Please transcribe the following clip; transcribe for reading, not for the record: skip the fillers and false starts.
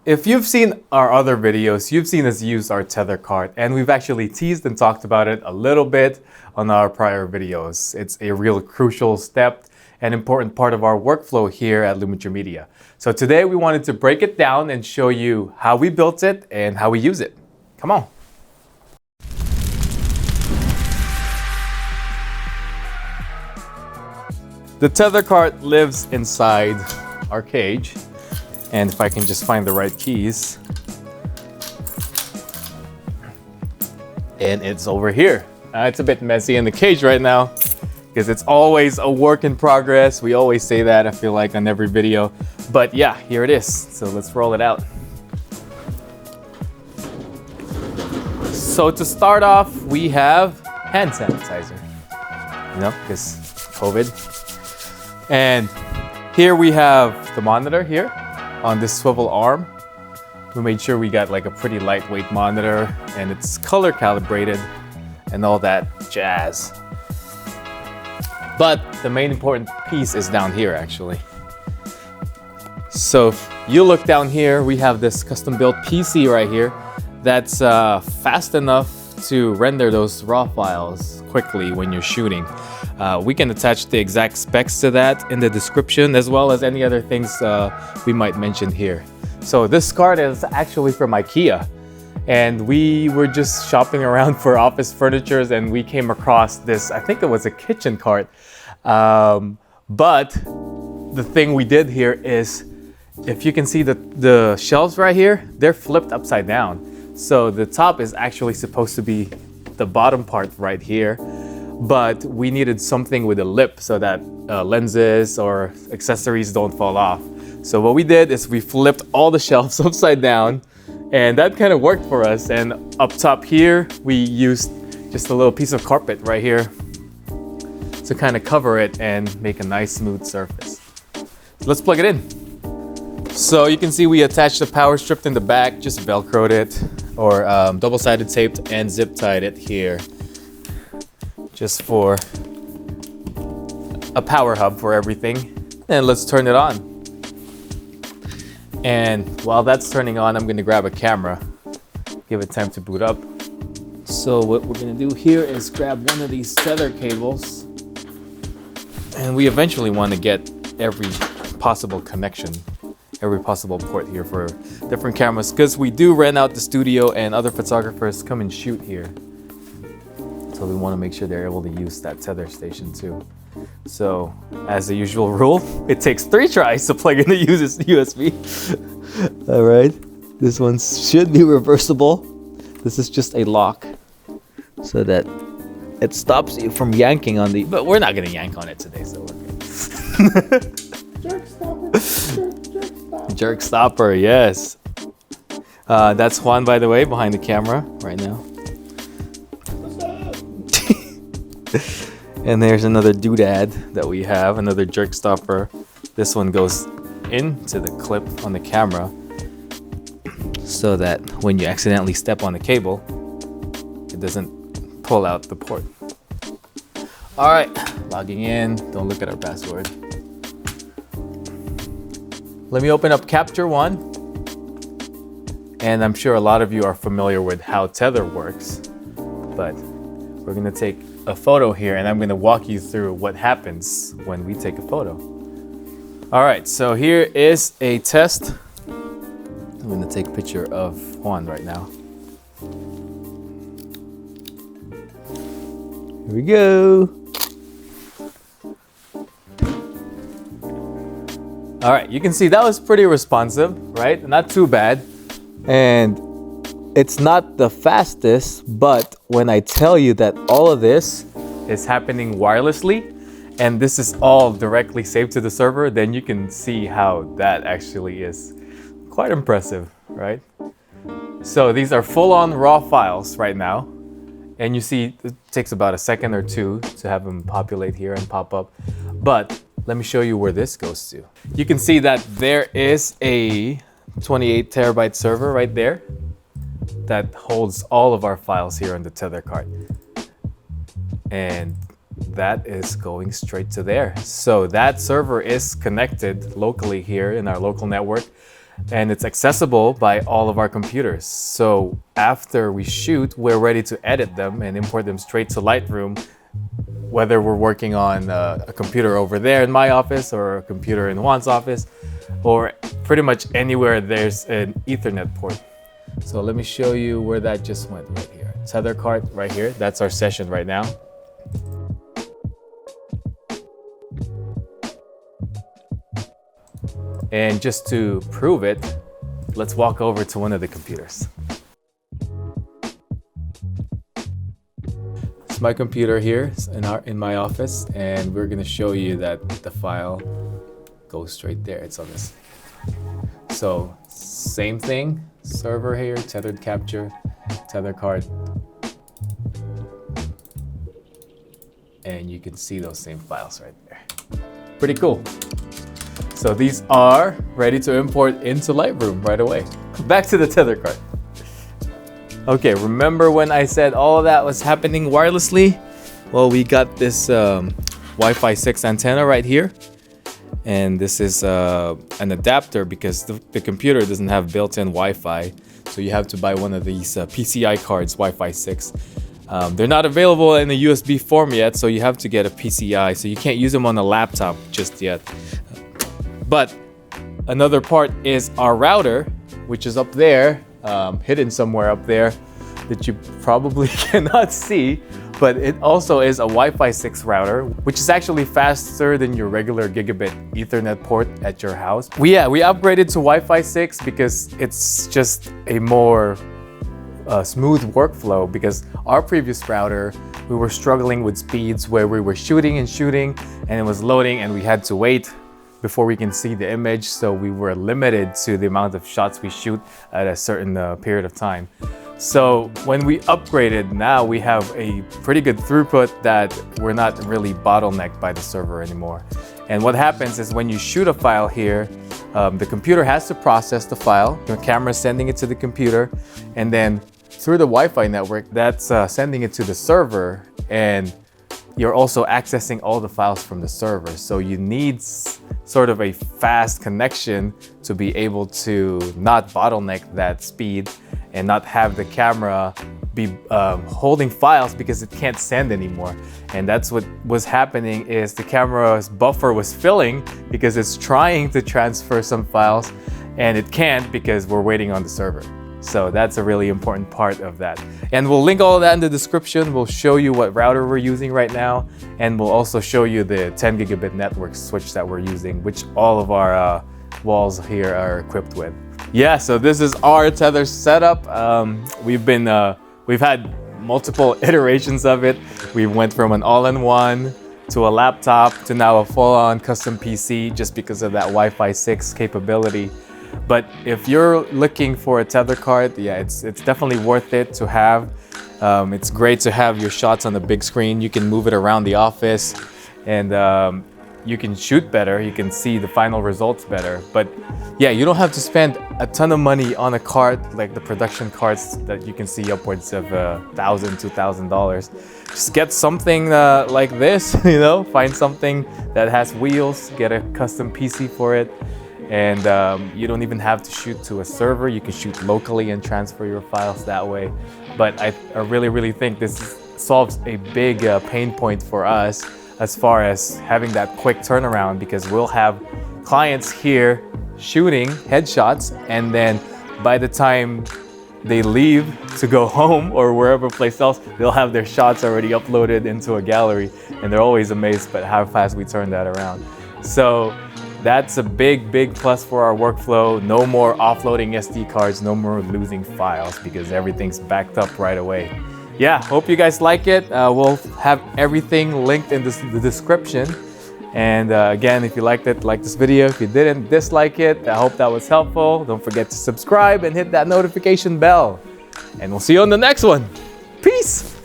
If you've seen our other videos, you've seen us use our Tether card, and we've actually teased and talked about it a little bit on our prior videos. It's a real crucial step and important part of our workflow here at Lumiture Media. So today we wanted to break it down and show you how we built it and how we use it. Come on. The Tether card lives inside our cage. And if I can just find the right keys. And it's over here. It's a bit messy in the cage right now because it's always a work in progress. We always say that, I feel like, on every video. But yeah, here it is. So let's roll it out. So to start off, we have hand sanitizer, because COVID. And here we have the monitor here on this swivel arm. We made sure we got like a pretty lightweight monitor and it's color calibrated and all that jazz. But the main important piece is down here actually. So if you look down here, we have this custom built PC right here that's fast enough to render those raw files quickly when you're shooting. We can attach the exact specs to that in the description, as well as any other things we might mention here. So this card is actually from Ikea, and we were just shopping around for office furniture and we came across this, I think it was a kitchen cart. But the thing we did here is, if you can see the shelves right here, they're flipped upside down. So the top is actually supposed to be the bottom part right here. But we needed something with a lip so that lenses or accessories don't fall off. So what we did is we flipped all the shelves upside down, and that kind of worked for us. And up top here, we used just a little piece of carpet right here to kind of cover it and make a nice smooth surface. So let's plug it in. So you can see we attached the power strip in the back, just Velcroed it, or double-sided taped and zip tied it here, just for a power hub for everything. And let's turn it on. And while that's turning on, I'm gonna grab a camera, give it time to boot up. So what we're gonna do here is grab one of these Tether cables, and we eventually want to get every possible connection, every possible port here for different cameras, because we do rent out the studio and other photographers come and shoot here. So we want to make sure they're able to use that Tether station too. So as the usual rule, it takes 3 tries to plug in the USB. All right, this one should be reversible. This is just a lock so that it stops you from yanking on the, but we're not gonna yank on it today, so we're good. Jerk stopper. Jerk stopper, yes. That's Juan, by the way, behind the camera right now. And there's another doodad that we have, another jerk stopper. This one goes into the clip on the camera so that when you accidentally step on the cable, it doesn't pull out the port. All right, logging in. Don't look at our password. Let me open up Capture One. And I'm sure a lot of you are familiar with how Tether works, but we're gonna take a photo here and I'm gonna walk you through what happens when we take a photo. All right, so here is a test. I'm gonna take a picture of Juan right now. Here we go. All right, you can see that was pretty responsive, right? Not too bad. And it's not the fastest, but when I tell you that all of this is happening wirelessly, and this is all directly saved to the server, then you can see how that actually is quite impressive, right? So these are full-on raw files right now. And you see it takes about a second or two to have them populate here and pop up. But let me show you where this goes to. You can see that there is a 28 terabyte server right there that holds all of our files here on the Tether card. And that is going straight to there. So that server is connected locally here in our local network. and it's accessible by all of our computers. So after we shoot, we're ready to edit them and import them straight to Lightroom, whether we're working on a computer over there in my office or a computer in Juan's office, or pretty much anywhere there's an Ethernet port. So let me show you where that just went right here. Tether card right here. That's our session right now. And just to prove it, let's walk over to one of the computers. It's my computer here in my office, and we're gonna show you that the file goes straight there. It's on this. So same thing, server here, tethered capture, tether card. And you can see those same files right there. Pretty cool. So these are ready to import into Lightroom right away. Back to the tether card. Okay, remember when I said all of that was happening wirelessly? Well, we got this Wi-Fi 6 antenna right here. And this is an adapter because the computer doesn't have built-in Wi-Fi. So you have to buy one of these PCI cards, Wi-Fi 6. They're not available in a USB form yet, so you have to get a PCI. So you can't use them on a laptop just yet. But another part is our router, which is up there, hidden somewhere up there that you probably cannot see. But it also is a Wi-Fi 6 router, which is actually faster than your regular gigabit Ethernet port at your house. We upgraded to Wi-Fi 6 because it's just a more smooth workflow, because our previous router, we were struggling with speeds where we were shooting and it was loading and we had to wait before we can see the image. So we were limited to the amount of shots we shoot at a certain period of time. So when we upgraded, now we have a pretty good throughput that we're not really bottlenecked by the server anymore. And what happens is when you shoot a file here, the computer has to process the file, the camera is sending it to the computer, and then through the Wi-Fi network, that's sending it to the server, and you're also accessing all the files from the server. So you need sort of a fast connection to be able to not bottleneck that speed and not have the camera be holding files because it can't send anymore. And that's what was happening, is the camera's buffer was filling because it's trying to transfer some files and it can't because we're waiting on the server. So that's a really important part of that. And we'll link all of that in the description. We'll show you what router we're using right now. And we'll also show you the 10 gigabit network switch that we're using, which all of our walls here are equipped with. Yeah, so this is our Tether setup. We've had multiple iterations of it. We went from an all-in-one to a laptop to now a full-on custom PC just because of that Wi-Fi 6 capability. But if you're looking for a tether card, yeah, it's definitely worth it to have. It's great to have your shots on the big screen. You can move it around the office and you can shoot better. You can see the final results better. But yeah, you don't have to spend a ton of money on a card like the production cards that you can see upwards of $1,000, $2,000. Just get something like this, you know, find something that has wheels, get a custom PC for it. And you don't even have to shoot to a server. You can shoot locally and transfer your files that way. But I really think this solves a big pain point for us as far as having that quick turnaround, because we'll have clients here shooting headshots, and then by the time they leave to go home or wherever place else, they'll have their shots already uploaded into a gallery, and they're always amazed at how fast we turn that around. So that's a big plus for our workflow. No more offloading SD cards, no more losing files because everything's backed up right away. Yeah, hope you guys like it. We'll have everything linked in the description. And again, if you liked it, like this video. If you didn't, dislike it. I hope that was helpful. Don't forget to subscribe and hit that notification bell. And we'll see you on the next one. Peace!